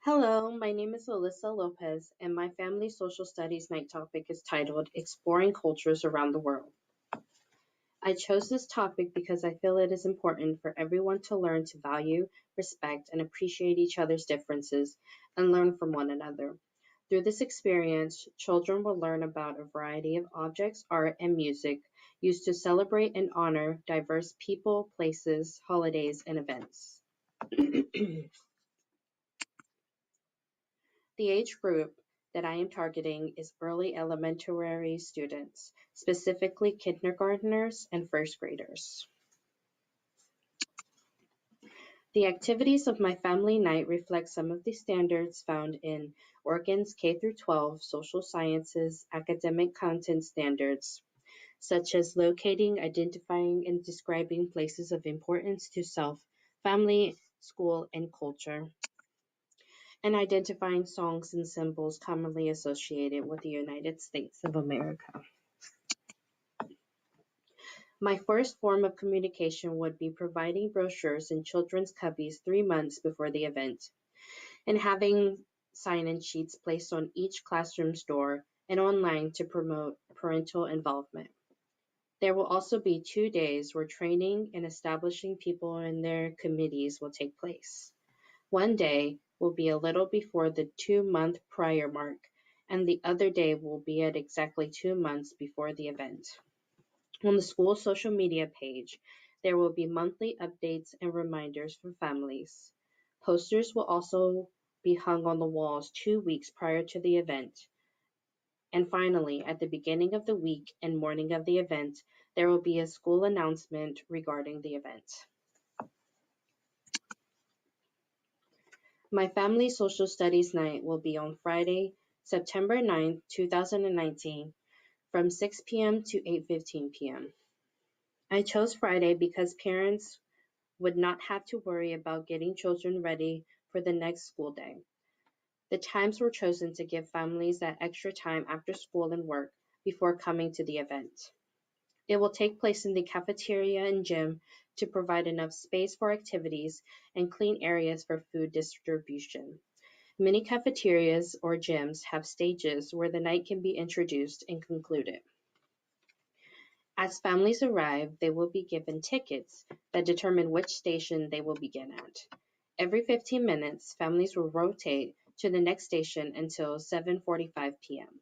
Hello, my name is Alyssa Lopez, and my family social studies night topic is titled Exploring Cultures Around the World. I chose this topic because I feel it is important for everyone to learn to value, respect, and appreciate each other's differences and learn from one another. Through this experience, children will learn about a variety of objects, art, and music used to celebrate and honor diverse people, places, holidays, and events. The age group that I am targeting is early elementary students, specifically kindergarteners and first graders. The activities of my family night reflect some of the standards found in Oregon's K through 12 social sciences academic content standards, such as locating, identifying, and describing places of importance to self, family, school, and culture, and identifying songs and symbols commonly associated with the United States of America. My first form of communication would be providing brochures in children's cubbies 3 months before the event, and having sign-in sheets placed on each classroom's door and online to promote parental involvement. There will also be 2 days where training and establishing people in their committees will take place. One day will be a little before the 2 month prior mark, and the other day will be at exactly 2 months before the event. On the school social media page, there will be monthly updates and reminders for families. Posters will also be hung on the walls 2 weeks prior to the event. And finally, at the beginning of the week and morning of the event, there will be a school announcement regarding the event. My family social studies night will be on Friday, September 9th, 2019, from 6 p.m. to 8:15 p.m. I chose Friday because parents would not have to worry about getting children ready for the next school day. The times were chosen to give families that extra time after school and work before coming to the event. It will take place in the cafeteria and gym to provide enough space for activities and clean areas for food distribution. Many cafeterias or gyms have stages where the night can be introduced and concluded. As families arrive, they will be given tickets that determine which station they will begin at. Every 15 minutes, families will rotate to the next station until 7:45 p.m.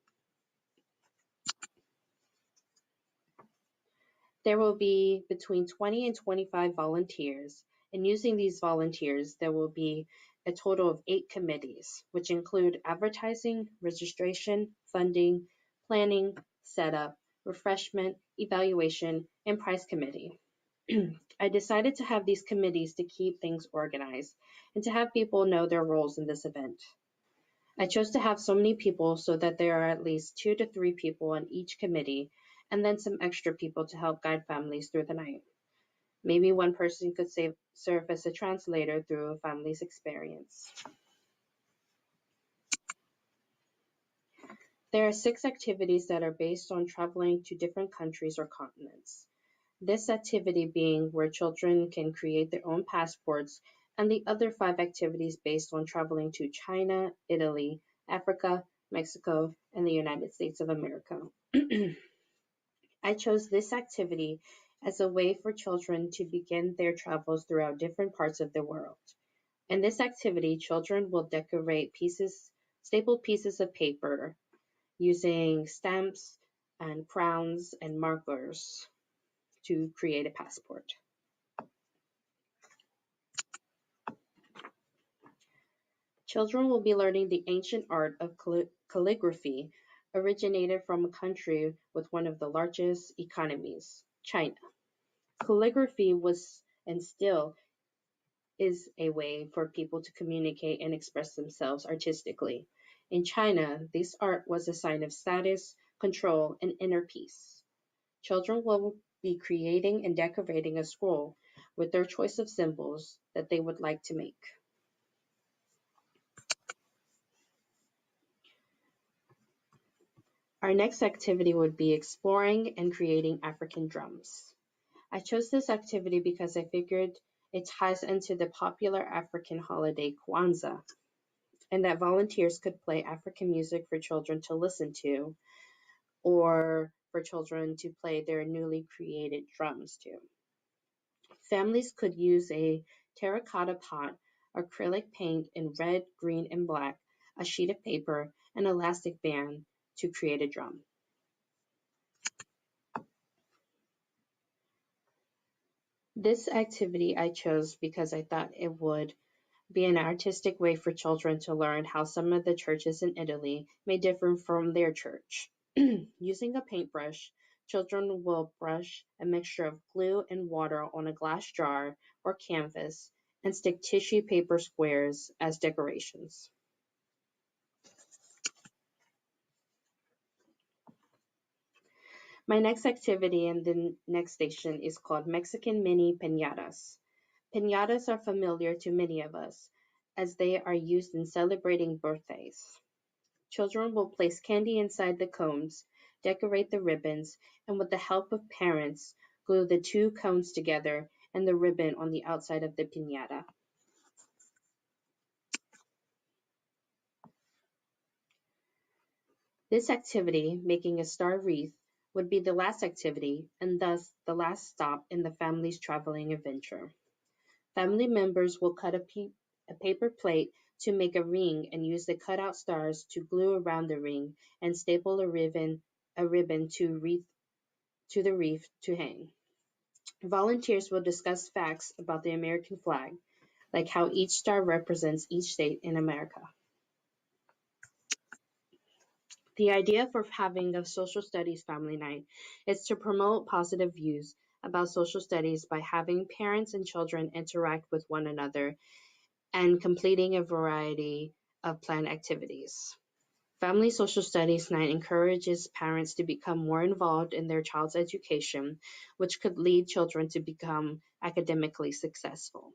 There will be between 20 and 25 volunteers, and using these volunteers, there will be a total of 8 committees, which include advertising, registration, funding, planning, setup, refreshment, evaluation, and prize committee. I decided to have these committees to keep things organized and to have people know their roles in this event. I chose to have so many people so that there are at least 2 to 3 people on each committee and then some extra people to help guide families through the night. Maybe one person could serve as a translator through a family's experience. There are 6 activities that are based on traveling to different countries or continents. This activity being where children can create their own passports, and the other 5 activities based on traveling to China, Italy, Africa, Mexico, and the United States of America. I chose this activity as a way for children to begin their travels throughout different parts of the world. In this activity, children will decorate stapled pieces of paper using stamps and crowns and markers to create a passport. Children will be learning the ancient art of calligraphy, originated from a country with one of the largest economies, China. Calligraphy was and still is a way for people to communicate and express themselves artistically. In China, this art was a sign of status, control, and inner peace. Children will be creating and decorating a scroll with their choice of symbols that they would like to make. Our next activity would be exploring and creating African drums. I chose this activity because I figured it ties into the popular African holiday Kwanzaa. and that volunteers could play African music for children to listen to, or for children to play their newly created drums to. Families could use a terracotta pot, acrylic paint in red, green, and black, a sheet of paper, and elastic band to create a drum. This activity I chose because I thought it would be an artistic way for children to learn how some of the churches in Italy may differ from their church. Using a paintbrush, children will brush a mixture of glue and water on a glass jar or canvas and stick tissue paper squares as decorations. My next activity in the next station is called Mexican Mini Piñatas. Piñatas are familiar to many of us, as they are used in celebrating birthdays. Children will place candy inside the cones, decorate the ribbons, and with the help of parents, glue the two cones together and the ribbon on the outside of the piñata. This activity, making a star wreath, would be the last activity and thus the last stop in the family's traveling adventure. Family members will cut a paper plate to make a ring and use the cutout stars to glue around the ring and staple a ribbon to the wreath to hang. Volunteers will discuss facts about the American flag, like how each star represents each state in America. The idea for having a social studies family night is to promote positive views about social studies by having parents and children interact with one another and completing a variety of planned activities. Family Social Studies Night encourages parents to become more involved in their child's education, which could lead children to become academically successful.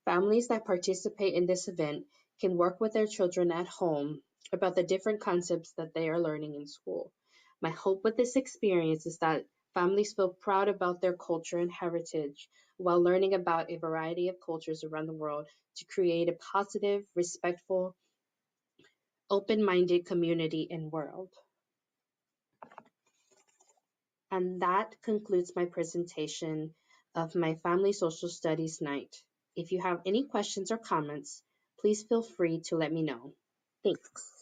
Families that participate in this event can work with their children at home about the different concepts that they are learning in school. My hope with this experience is that families feel proud about their culture and heritage while learning about a variety of cultures around the world to create a positive, respectful, open-minded community and world. And that concludes my presentation of my Family Social Studies Night. If you have any questions or comments, please feel free to let me know. Thanks.